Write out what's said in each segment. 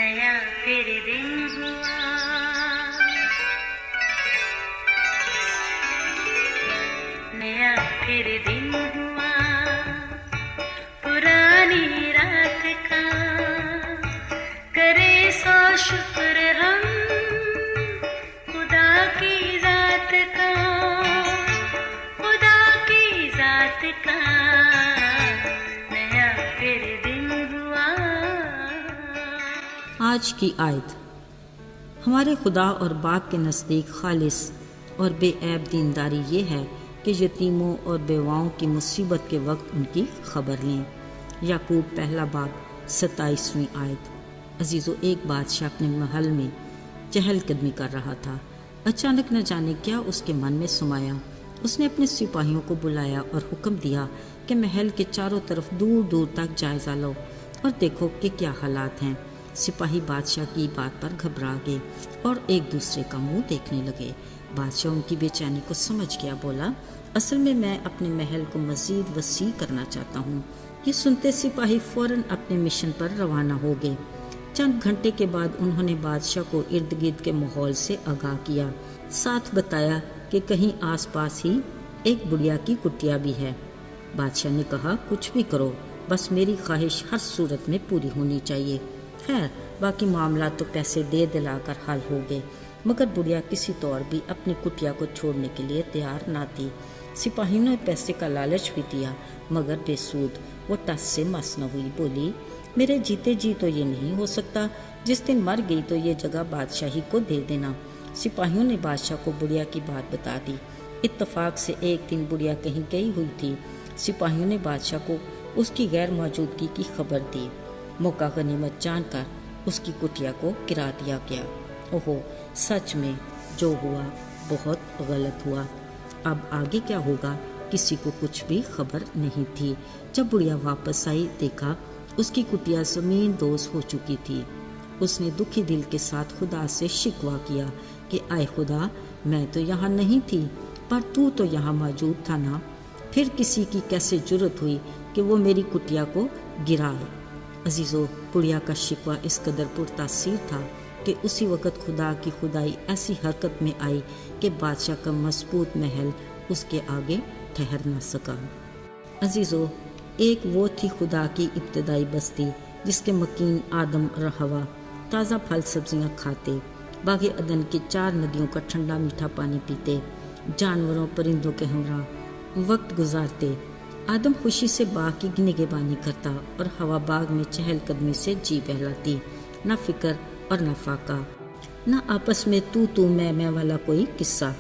नया फिर दिन हुआ, नया फिर दिन हुआ, पुरानी रात का करे सो शुक्र हम खुदा की जात का, खुदा की जात का नया फिर दिन हुआ। आज की आयत। हमारे खुदा और बाप के नज़दीक खालिस और बेऐब दीनदारी ये है कि यतीमों और बेवाओं की मुसीबत के वक्त उनकी खबर लें। याकूब पहला बाब 27वीं आयत। अजीज़ों, एक बादशाह अपने महल में चहलकदमी कर रहा था। अचानक न जाने क्या उसके मन में समाया। उसने अपने सिपाहियों को बुलाया और हुक्म दिया कि महल के चारों तरफ दूर दूर तक जायज़ा लो और देखो कि क्या हालात हैं। सिपाही बादशाह की बात पर घबरा गए और एक दूसरे का मुंह देखने लगे। बादशाह उनकी बेचैनी को समझ गया। बोला, असल में मैं अपने महल को मज़ीद वसी करना चाहता हूँ। ये सुनते सिपाही फौरन अपने मिशन पर रवाना हो गए। चंद घंटे के बाद उन्होंने बादशाह को इर्द गिर्द के माहौल से आगाह किया। साथ बताया कि कहीं आसपास ही एक बुढ़िया की कुटिया भी है। बादशाह ने कहा, कुछ भी करो, बस मेरी ख्वाहिश हर सूरत में पूरी होनी चाहिए। खैर, बाकी मामला तो पैसे दे दिलाकर हल हो गए, मगर बुढ़िया किसी तौर भी अपनी कुटिया को छोड़ने के लिए तैयार ना थी। सिपाहियों ने पैसे का लालच भी दिया, मगर बेसूद। वो टस से मस न हुई। बोली, मेरे जीते जी तो ये नहीं हो सकता। जिस दिन मर गई तो ये जगह बादशाही को दे देना। सिपाहियों ने बादशाह को बुढ़िया की बात बता दी। इत्तफाक से एक दिन बुढ़िया कहीं गई हुई थी। सिपाहियों ने बादशाह को उसकी गैर मौजूदगी की खबर दी। मौका गनीमत जानकर उसकी कुटिया को गिरा दिया गया। ओहो, सच में जो हुआ बहुत गलत हुआ। अब आगे क्या होगा किसी को कुछ भी खबर नहीं थी। जब बुढ़िया वापस आई, देखा उसकी कुटिया ज़मीन दोज़ हो चुकी थी। उसने दुखी दिल के साथ खुदा से शिकवा किया कि आए खुदा, मैं तो यहाँ नहीं थी, पर तू तो यहाँ मौजूद था ना। फिर किसी की कैसे जुर्रत हुई कि वो मेरी कुटिया को गिराए। अजीज़ों, बुढ़िया का शिकवा इस कदर पुरतासीर था कि उसी वक़्त खुदा की खुदाई ऐसी हरकत में आई कि बादशाह का मजबूत महल उसके आगे ठहर न सका। अजीज़ों, एक वो थी खुदा की इब्तदाई बस्ती जिसके मकीन आदम और हवा ताज़ा फल सब्जियां खाते, बाग़े अदन की 4 नदियों का ठंडा मीठा पानी पीते, जानवरों परिंदों के हमरा वक्त गुजारते। आदम खुशी से बाग की निगहबानी करता और हवा बाग में चहलकदमी से जी बहलाती। न फिक्र और न फाका, न आपस में तू मैं वाला कोई किस्सा।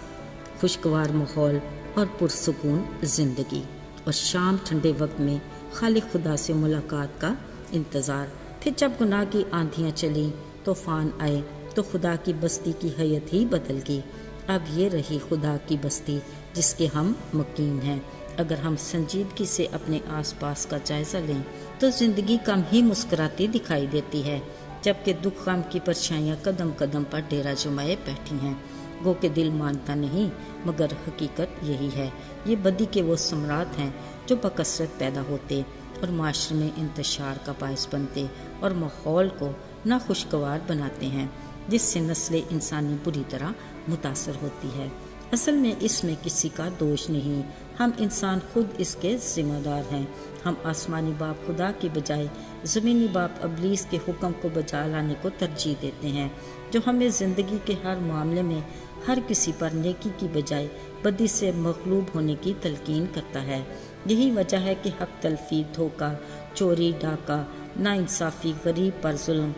खुशगवार माहौल और पुरसुकून जिंदगी। और शाम ठंडे वक्त में खालिक खुदा से मुलाकात का इंतज़ार। फिर जब गुनाह की आंधियाँ चली, तूफान आए, तो खुदा की बस्ती की हैयत ही बदल गई। अब ये रही खुदा की बस्ती जिसके हम मकीन हैं। अगर हम संजीदगी से अपने आसपास का जायज़ा लें तो ज़िंदगी कम ही मुस्कुराती दिखाई देती है, जबकि दुख गम की परछाइयाँ कदम कदम पर डेरा जमाए बैठी हैं। गो के दिल मानता नहीं, मगर हकीकत यही है। ये बदी के वो सम्राट हैं जो बकसरत पैदा होते और माशरे में इंतशार का बायस बनते और माहौल को नाखुशगवार बनाते हैं, जिससे नस्ल इंसानी बुरी तरह मुतासर होती है। असल में इसमें किसी का दोष नहीं, हम इंसान खुद इसके जिम्मेदार हैं। हम आसमानी बाप खुदा की बजाय ज़मीनी बाप अबलीस के हुक्म को बजा लाने को तरजीह देते हैं, जो हमें ज़िंदगी के हर मामले में हर किसी पर नेकी की बजाय बदी से मगलूब होने की तलकीन करता है। यही वजह है कि हक तलफी, धोखा, चोरी, डाका, नाइंसाफ़ी, गरीब पर जुल्म,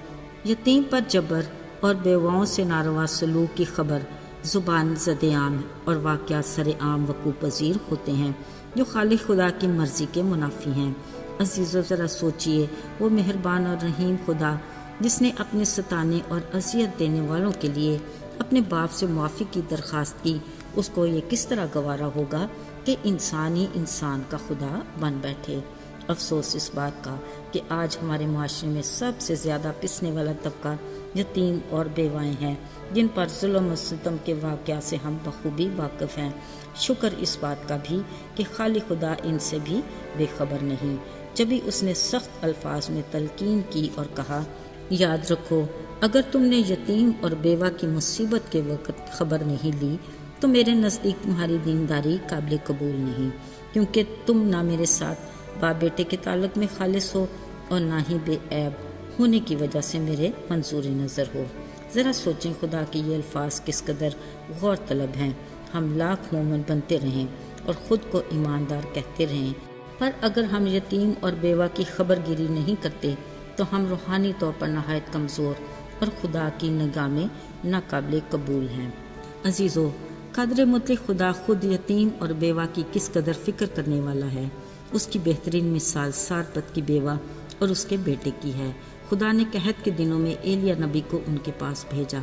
यतीम पर जबर और बेवाओं से नारवा सलूक की खबर ज़ुबान ज़द-ए-आम और वाक़या सरे-आम वक़ूअ पज़ीर होते हैं, जो खालिक खुदा की मर्ज़ी के मुनाफी हैं। अज़ीज़ों, ज़रा सोचिए, वो मेहरबान और रहीम खुदा जिसने अपने सताने और अज़ियत देने वालों के लिए अपने बाप से मुआफ़ी की दरख्वास्त की, उसको ये किस तरह गवारा होगा कि इंसान ही इंसान का खुदा बन बैठे। अफसोस इस बात का कि आज हमारे माशरे में सबसे ज़्यादा पिसने वाला तबका यतीम और बेवाएँ हैं, जिन पर जुल्म और सितम के वाक़या से हम बखूबी वाकिफ़ हैं। शुक्र इस बात का भी कि खालिक खुदा इनसे भी बेखबर नहीं। जब भी उसने सख्त अल्फाज में तलकीन की और कहा, یاد رکھو، اگر تم نے یتیم اور بیوہ کی مصیبت کے وقت خبر نہیں لی تو میرے نزدیک تمہاری دینداری قابل قبول نہیں، کیونکہ تم نہ میرے ساتھ باپ بیٹے کے تعلق میں خالص ہو اور نہ ہی بے عیب ہونے کی وجہ سے میرے منظور نظر ہو۔ ذرا سوچیں خدا کے یہ الفاظ کس قدر غور طلب ہیں۔ ہم لاکھ مومن بنتے رہیں اور خود کو ایماندار کہتے رہیں، پر اگر ہم یتیم اور بیوہ کی خبر گیری نہیں کرتے تو ہم روحانی طور پر نہایت کمزور اور خدا کی نگاہ میں ناقابل قبول ہیں۔ عزیزو، قادر مطلق خدا خود یتیم اور بیوہ کی کس قدر فکر کرنے والا ہے۔ اس کی بہترین مثال سارپت کی بیوہ اور اس کے بیٹے کی ہے۔ خدا نے قحط کے دنوں میں ایلیا نبی کو ان کے پاس بھیجا۔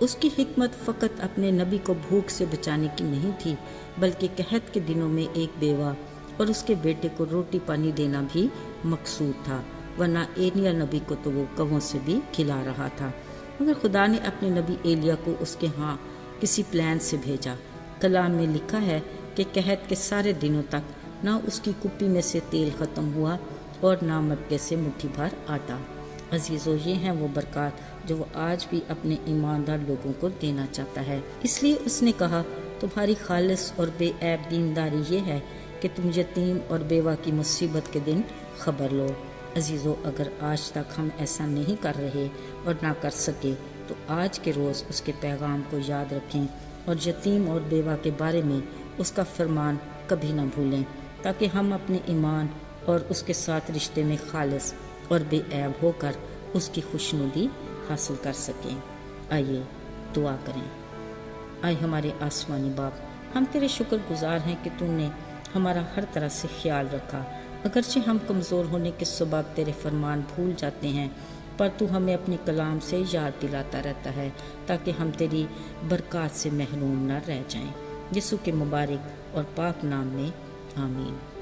اس کی حکمت فقط اپنے نبی کو بھوک سے بچانے کی نہیں تھی، بلکہ قحط کے دنوں میں ایک بیوہ اور اس کے بیٹے کو روٹی پانی دینا بھی مقصود تھا، ورنہ ایلیا نبی کو تو وہ کووں سے بھی کھلا رہا تھا۔ مگر خدا نے اپنے نبی ایلیا کو اس کے ہاں کسی پلان سے بھیجا۔ کلام میں لکھا ہے کہ قحط کے سارے دنوں تک نہ اس کی کپی میں سے تیل ختم ہوا اور نہ مٹکے سے مٹھی بھر آٹا۔ عزیزو، یہ ہیں وہ برکات جو وہ آج بھی اپنے ایماندار لوگوں کو دینا چاہتا ہے۔ اس لیے اس نے کہا، تمہاری خالص اور بے عیب دینداری یہ ہے کہ تم یتیم اور بیوہ کی مصیبت کے دن خبر لو۔ عزیزو، اگر آج تک ہم ایسا نہیں کر رہے اور نہ کر سکے تو آج کے روز اس کے پیغام کو یاد رکھیں اور یتیم اور بیوہ کے بارے میں اس کا فرمان کبھی نہ بھولیں، تاکہ ہم اپنے ایمان اور اس کے ساتھ رشتے میں خالص اور بے عیب ہو کر اس کی خوشنودی حاصل کر سکیں۔ آئیے دعا کریں۔ آئے ہمارے آسمانی باپ، ہم تیرے شکر گزار ہیں کہ تو نے ہمارا ہر طرح سے خیال رکھا۔ اگرچہ ہم کمزور ہونے کے سبب تیرے فرمان بھول جاتے ہیں، پر تو ہمیں اپنے کلام سے یاد دلاتا رہتا ہے تاکہ ہم تیری برکات سے محروم نہ رہ جائیں۔ یسوع کے مبارک اور پاک نام میں آمین۔